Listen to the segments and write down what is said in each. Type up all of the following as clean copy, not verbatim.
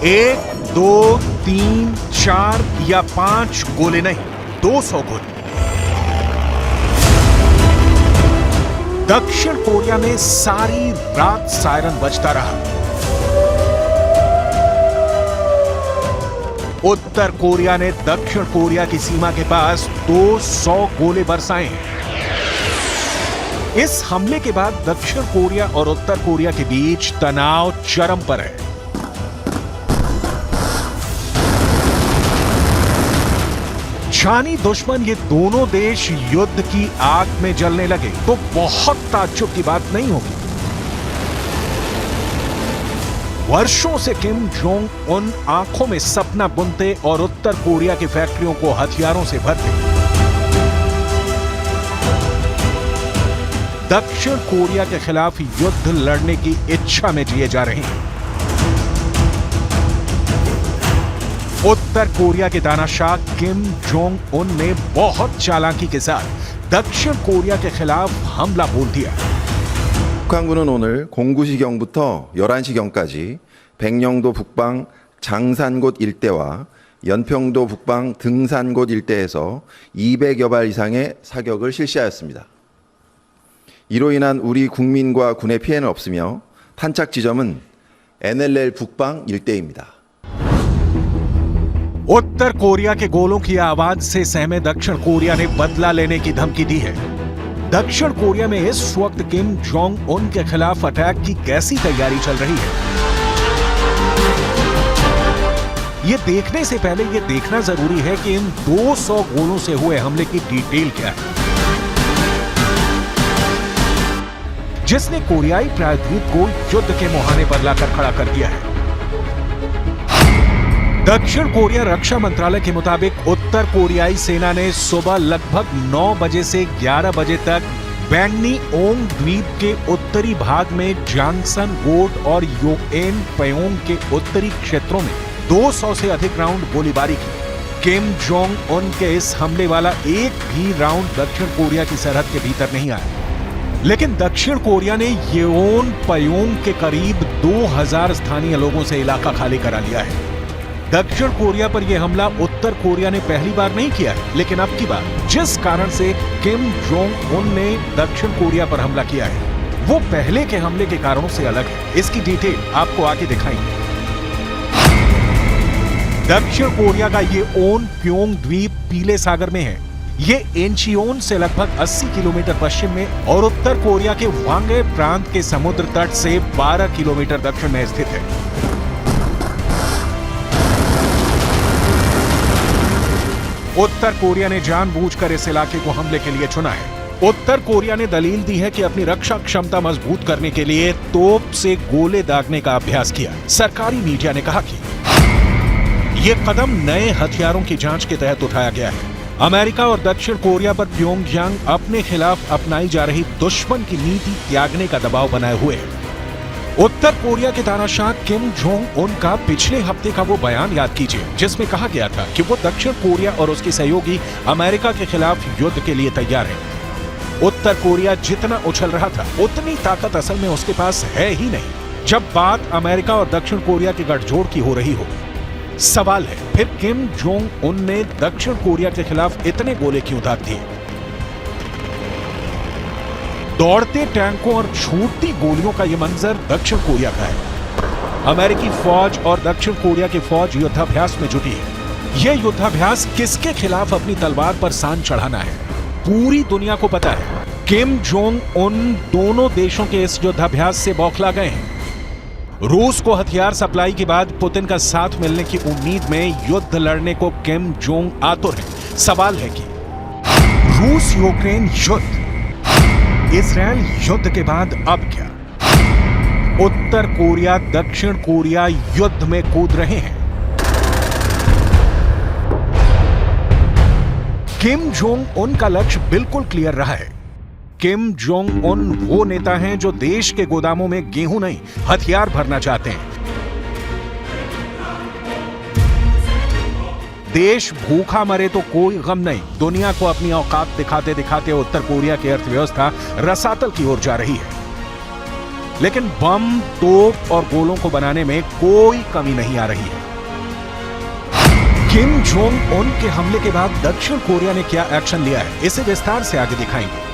1, 2, 3, 4 या 5 गोले नहीं, 200 गोले। दक्षिण कोरिया में सारी रात सायरन बजता रहा। उत्तर कोरिया ने दक्षिण कोरिया की सीमा के पास 200 गोले बरसाए हैं। इस हमले के बाद दक्षिण कोरिया और उत्तर कोरिया के बीच तनाव चरम पर है। जानी दुश्मन ये दोनों देश युद्ध की आग में जलने लगे तो बहुत ताज्जुब की बात नहीं होगी। वर्षों से किम जोंग उन आंखों में सपना बुनते और उत्तर कोरिया की फैक्ट्रियों को हथियारों से भरते। दक्षिण कोरिया के खिलाफ युद्ध लड़ने की इच्छा में जिए जा रहे हैं। उत्तर कोरिया के तानाशाह किम जोंग उन ने बहुत चालाकी के साथ दक्षिण कोरिया के खिलाफ हमला बोल दिया। 북한군은 오늘 09시경부터 11시경까지 백령도 북방 장산곶 일대와 연평도 북방 등산곶 일대에서 200여 발 이상의 사격을 실시하였습니다. 이로 인한 우리 국민과 군의 피해는 없으며 탄착 지점은 NLL 북방 일대입니다. उत्तर कोरिया के गोलों की आवाज से सहमे दक्षिण कोरिया ने बदला लेने की धमकी दी है। दक्षिण कोरिया में इस वक्त किम जोंग उन के खिलाफ अटैक की कैसी तैयारी चल रही है, ये देखने से पहले ये देखना जरूरी है कि इन 200 गोलों से हुए हमले की डिटेल क्या है, जिसने कोरियाई प्रायद्वीप को युद्ध के मुहाने पर लाकर खड़ा कर दिया है। दक्षिण कोरिया रक्षा मंत्रालय के मुताबिक उत्तर कोरियाई सेना ने सुबह लगभग 9 बजे से 11 बजे तक बैंगनी ओंग द्वीप के उत्तरी भाग में जांगसन गोट और योएन पयोंग के उत्तरी क्षेत्रों में 200 से अधिक राउंड गोलीबारी की। किम जोंग उन के इस हमले वाला एक भी राउंड दक्षिण कोरिया की सरहद के भीतर नहीं आया, लेकिन दक्षिण कोरिया ने योएन पयोंग के करीब 2000 स्थानीय लोगों से इलाका खाली करा लिया है। दक्षिण कोरिया पर यह हमला उत्तर कोरिया ने पहली बार नहीं किया है, लेकिन अब की बार जिस कारण से किम जोंग उन ने दक्षिण कोरिया पर हमला किया है वो पहले के हमले के कारणों से अलग है। इसकी डिटेल आपको आगे दिखाएंगे। दक्षिण कोरिया का ये ओन प्योंग द्वीप पीले सागर में है। ये इंचियोन से लगभग 80 किलोमीटर पश्चिम में और उत्तर कोरिया के वांगे प्रांत के समुद्र तट से 12 किलोमीटर दक्षिण में स्थित है। उत्तर कोरिया ने जानबूझकर इस इलाके को हमले के लिए चुना है। उत्तर कोरिया ने दलील दी है कि अपनी रक्षा क्षमता मजबूत करने के लिए तोप से गोले दागने का अभ्यास किया। सरकारी मीडिया ने कहा कि यह कदम नए हथियारों की जांच के तहत उठाया गया है। अमेरिका और दक्षिण कोरिया पर प्योंगयांग अपने खिलाफ अपनाई जा रही दुश्मन की नीति त्यागने का दबाव बनाए हुए है। उत्तर कोरिया के तानाशाह किम जोंग उन का पिछले हफ्ते का वो बयान याद कीजिए जिसमें कहा गया था कि वो दक्षिण कोरिया और उसके सहयोगी अमेरिका के खिलाफ युद्ध के लिए तैयार हैं। उत्तर कोरिया जितना उछल रहा था उतनी ताकत असल में उसके पास है ही नहीं जब बात अमेरिका और दक्षिण कोरिया के गठजोड़ की हो रही हो। सवाल है फिर किम जोंग उन ने दक्षिण कोरिया के खिलाफ इतने गोले क्यों दाग दिए? दौड़ते टैंकों और छूटती गोलियों का यह मंजर दक्षिण कोरिया का है। अमेरिकी फौज और दक्षिण कोरिया की फौज युद्धाभ्यास में जुटी है। यह युद्धाभ्यास किसके खिलाफ अपनी तलवार पर सान चढ़ाना है, पूरी दुनिया को पता है। किम जोंग उन दोनों देशों के इस युद्धाभ्यास से बौखला गए हैं। रूस को हथियार सप्लाई के बाद पुतिन का साथ मिलने की उम्मीद में युद्ध लड़ने को किम जोंग आतुर है। सवाल है कि रूस यूक्रेन युद्ध, इजरायल युद्ध के बाद अब क्या? उत्तर कोरिया दक्षिण कोरिया युद्ध में कूद रहे हैं। किम जोंग उन का लक्ष्य बिल्कुल क्लियर रहा है। किम जोंग उन वो नेता हैं जो देश के गोदामों में गेहूं नहीं हथियार भरना चाहते हैं। देश भूखा मरे तो कोई गम नहीं, दुनिया को अपनी औकात दिखाते दिखाते उत्तर कोरिया की अर्थव्यवस्था रसातल की ओर जा रही है। लेकिन बम, तोप और गोलों को बनाने में कोई कमी नहीं आ रही है। किम जोंग उन के हमले के बाद दक्षिण कोरिया ने क्या एक्शन लिया है, इसे विस्तार से आगे दिखाएंगे।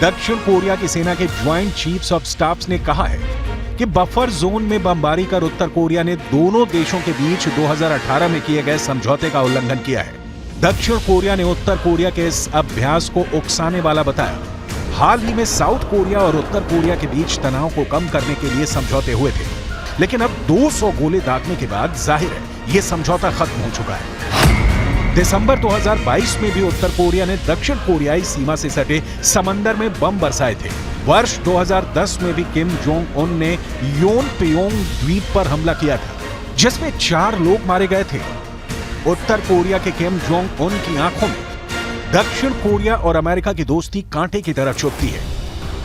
दक्षिण कोरिया की सेना के ज्वाइंट चीफ्स ऑफ स्टाफ्स ने कहा है कि बफर जोन में बमबारी कर उत्तर कोरिया ने दोनों देशों के बीच 2018 में किए गए समझौते का उल्लंघन किया है। दक्षिण कोरिया ने उत्तर कोरिया के इस अभ्यास को उकसाने वाला बताया। हाल ही में साउथ कोरिया और उत्तर कोरिया के बीच तनाव को कम करने के लिए समझौते हुए थे, लेकिन अब 200 गोले दागने के बाद जाहिर है यह समझौता खत्म हो चुका है। दिसंबर 2022 में भी उत्तर कोरिया ने दक्षिण कोरियाई सीमा से सटे समंदर में बम बरसाए थे। वर्ष 2010 में भी किम जोंग उन ने योनप्योंग द्वीप पर हमला किया था, जिसमें 4 लोग मारे गए थे। उत्तर कोरिया के किम जोंग उन की आंखों में दक्षिण कोरिया और अमेरिका की दोस्ती कांटे की तरह चुभती है।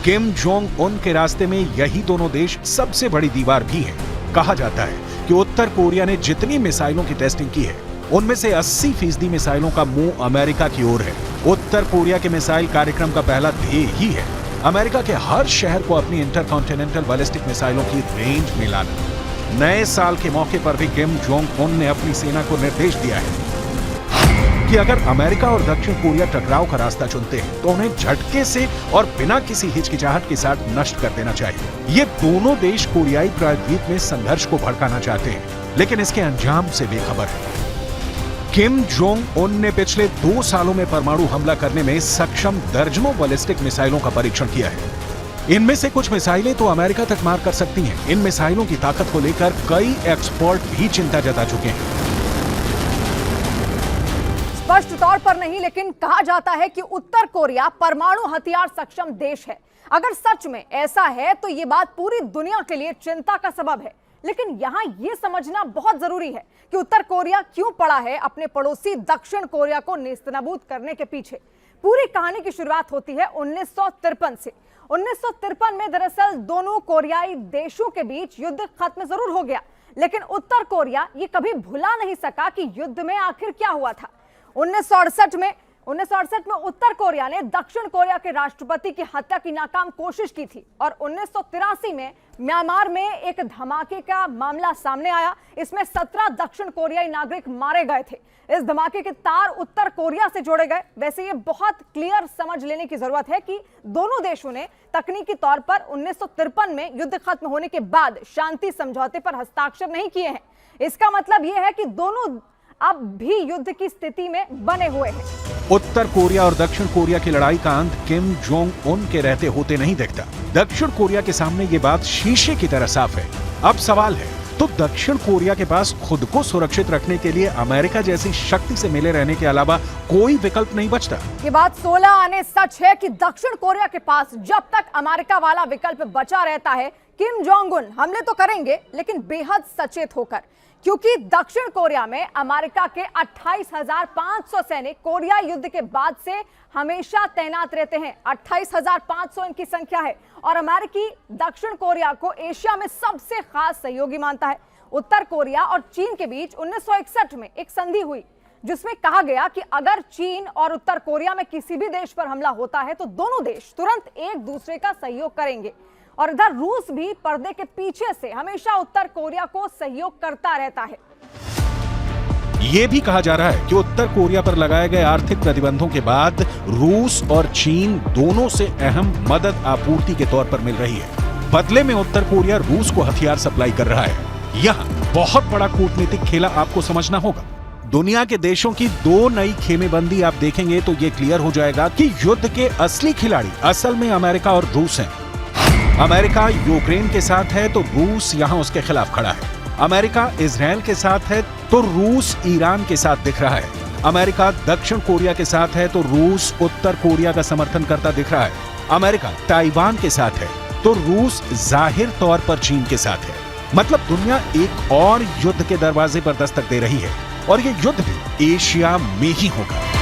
किम जोंग उन के रास्ते में यही दोनों देश सबसे बड़ी दीवार भी है। कहा जाता है कि उत्तर कोरिया ने जितनी मिसाइलों की टेस्टिंग की है, उनमें से 80% मिसाइलों का मुंह अमेरिका की ओर है। उत्तर कोरिया के मिसाइल कार्यक्रम का पहला ध्येय ही है अमेरिका के हर शहर को अपनी इंटरकॉन्टिनेंटल बैलिस्टिक मिसाइलों की रेंज में लाना। नए साल के मौके पर भी किम जोंग उन ने अपनी सेना को निर्देश दिया है कि अगर अमेरिका और दक्षिण कोरिया टकराव का रास्ता चुनते हैं तो उन्हें झटके से और बिना किसी हिचकिचाहट के साथ नष्ट कर देना चाहिए। ये दोनों देश कोरियाई प्रायद्वीप में संघर्ष को भड़काना चाहते हैं, लेकिन इसके अंजाम से बेखबर है। किम जोंग उन ने पिछले 2 सालों में परमाणु हमला करने में सक्षम दर्जनों बैलिस्टिक मिसाइलों का परीक्षण किया है। इनमें से कुछ मिसाइलें तो अमेरिका तक मार कर सकती हैं। इन मिसाइलों की ताकत को लेकर कई एक्सपर्ट भी चिंता जता चुके हैं। स्पष्ट तौर पर नहीं, लेकिन कहा जाता है कि उत्तर कोरिया परमाणु हथियार सक्षम देश है। अगर सच में ऐसा है तो ये बात पूरी दुनिया के लिए चिंता का सबब है। लेकिन यहां यह समझना बहुत जरूरी है कि उत्तर कोरिया क्यों पड़ा है अपने पड़ोसी दक्षिण कोरिया को नेस्तनाबूद करने के पीछे। पूरी कहानी की शुरुआत होती है 1953 से। 1953 में दरअसल दोनों कोरियाई देशों के बीच युद्ध खत्म जरूर हो गया, लेकिन उत्तर कोरिया ये कभी भुला नहीं सका कि युद्ध में आखिर क्या हुआ था। 1968 में उत्तर कोरिया ने दक्षिण कोरिया के राष्ट्रपति की हत्या की नाकाम कोशिश की थी और 1983 में म्यांमार में एक धमाके का मामला सामने आया। इसमें 17 दक्षिण कोरियाई नागरिक मारे गए थे। इस धमाके के तार उत्तर कोरिया से जोड़े गए। वैसे ये बहुत क्लियर समझ लेने की जरूरत है कि दोनों देशों ने तकनीकी तौर पर 1953 में युद्ध खत्म होने के बाद शांति समझौते पर हस्ताक्षर नहीं किए हैं। इसका मतलब यह है कि दोनों अब भी युद्ध की स्थिति में बने हुए हैं। उत्तर कोरिया और दक्षिण कोरिया की लड़ाई का अंत किम जोंग उन के रहते होते नहीं दिखता। दक्षिण कोरिया के सामने ये बात शीशे की तरह साफ है। अब सवाल है, तो दक्षिण कोरिया के पास खुद को सुरक्षित रखने के लिए अमेरिका जैसी शक्ति से मिले रहने के अलावा कोई विकल्प नहीं बचता। ये बात 16 आने सच है कि दक्षिण कोरिया के पास जब तक अमेरिका वाला विकल्प बचा रहता है, किम जोंग उन हमले तो करेंगे, लेकिन बेहद सचेत होकर, क्योंकि दक्षिण कोरिया में अमेरिका के 28,500 सैनिक कोरिया युद्ध के बाद से हमेशा तैनात रहते हैं। 28,500 इनकी संख्या है और अमेरिकी दक्षिण कोरिया को एशिया में सबसे खास सहयोगी मानता है। उत्तर कोरिया और चीन के बीच 1961 में एक संधि हुई, जिसमें कहा गया कि अगर चीन और उत्तर कोरिया में किसी भी देश पर हमला होता है तो दोनों देश तुरंत एक दूसरे का सहयोग करेंगे। और इधर रूस भी पर्दे के पीछे से हमेशा उत्तर कोरिया को सहयोग करता रहता है। यह भी कहा जा रहा है कि उत्तर कोरिया पर लगाए गए आर्थिक प्रतिबंधों के बाद रूस और चीन दोनों से अहम मदद आपूर्ति के तौर पर मिल रही है। बदले में उत्तर कोरिया रूस को हथियार सप्लाई कर रहा है। यहां बहुत बड़ा कूटनीतिक खेला आपको समझना होगा। दुनिया के देशों की 2 नई खेमेबंदी आप देखेंगे तो यह क्लियर हो जाएगा कि युद्ध के असली खिलाड़ी असल में अमेरिका और रूस हैं। अमेरिका यूक्रेन के साथ है तो रूस यहां उसके खिलाफ खड़ा है। अमेरिका इजराइल के साथ है तो रूस ईरान के साथ दिख रहा है। अमेरिका दक्षिण कोरिया के साथ है तो रूस उत्तर कोरिया का समर्थन करता दिख रहा है। अमेरिका ताइवान के साथ है तो रूस जाहिर तौर पर चीन के साथ है। मतलब दुनिया एक और युद्ध के दरवाजे पर दस्तक दे रही है और यह युद्ध भी एशिया में ही होगा।